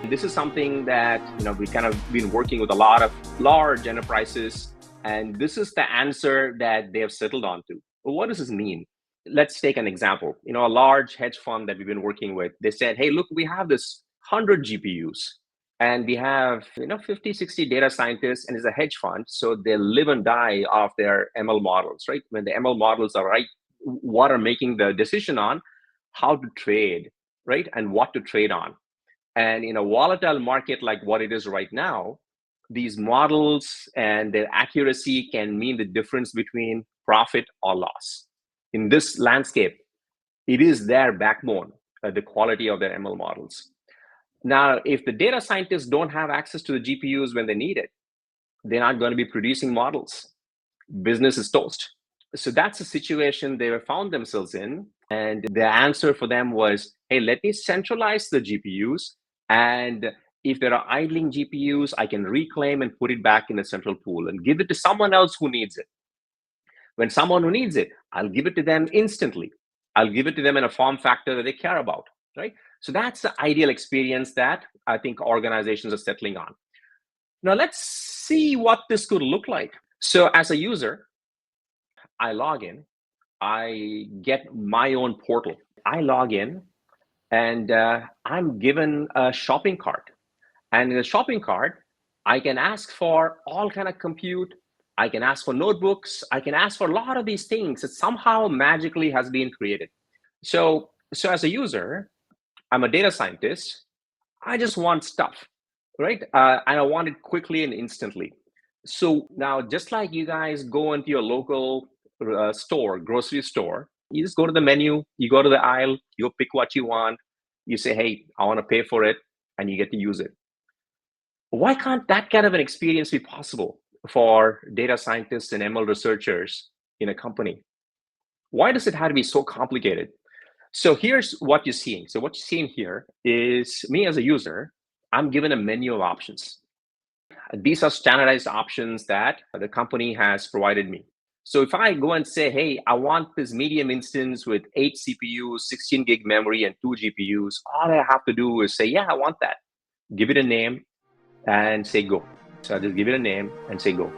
This is something that we kind of been working with a lot of large enterprises, and this is the answer that they have settled on to. Well, what does this mean? Let's take an example. A large hedge fund that we've been working with, they said, hey, look, we have this 100 GPUs and we have 50, 60 data scientists, and it's a hedge fund, so they live and die off their ML models, right? When the ML models are right, what are making the decision on how to trade, right? And what to trade on. And in a volatile market like what it is right now, these models and their accuracy can mean the difference between profit or loss. In this landscape, it is their backbone, the quality of their ML models. Now, if the data scientists don't have access to the GPUs when they need it, they're not going to be producing models. Business is toast. So that's the situation they found themselves in. And the answer for them was, hey, let me centralize the GPUs. And if there are idling GPUs, I can reclaim and put it back in a central pool and give it to someone else who needs it. When someone who needs it, I'll give it to them instantly. I'll give it to them in a form factor that they care about, right? So that's the ideal experience that I think organizations are settling on. Now let's see what this could look like. So as a user, I log in, I get my own portal. I log in and I'm given a shopping cart. And in the shopping cart, I can ask for all kind of compute. I can ask for notebooks. I can ask for a lot of these things that somehow magically has been created. So as a user, I'm a data scientist. I just want stuff, right? And I want it quickly and instantly. So now, just like you guys go into your local store, grocery store, you just go to the menu, you go to the aisle, you pick what you want, you say, hey, I want to pay for it, and you get to use it. Why can't that kind of an experience be possible for data scientists and ML researchers in a company? Why does it have to be so complicated? So here's what you're seeing. So what you're seeing here is me as a user, I'm given a menu of options. These are standardized options that the company has provided me. So if I go and say, hey, I want this medium instance with 8 CPUs, 16 gig memory, and 2 GPUs, all I have to do is say, yeah, I want that. Give it a name and say go. So I just give it a name and say go.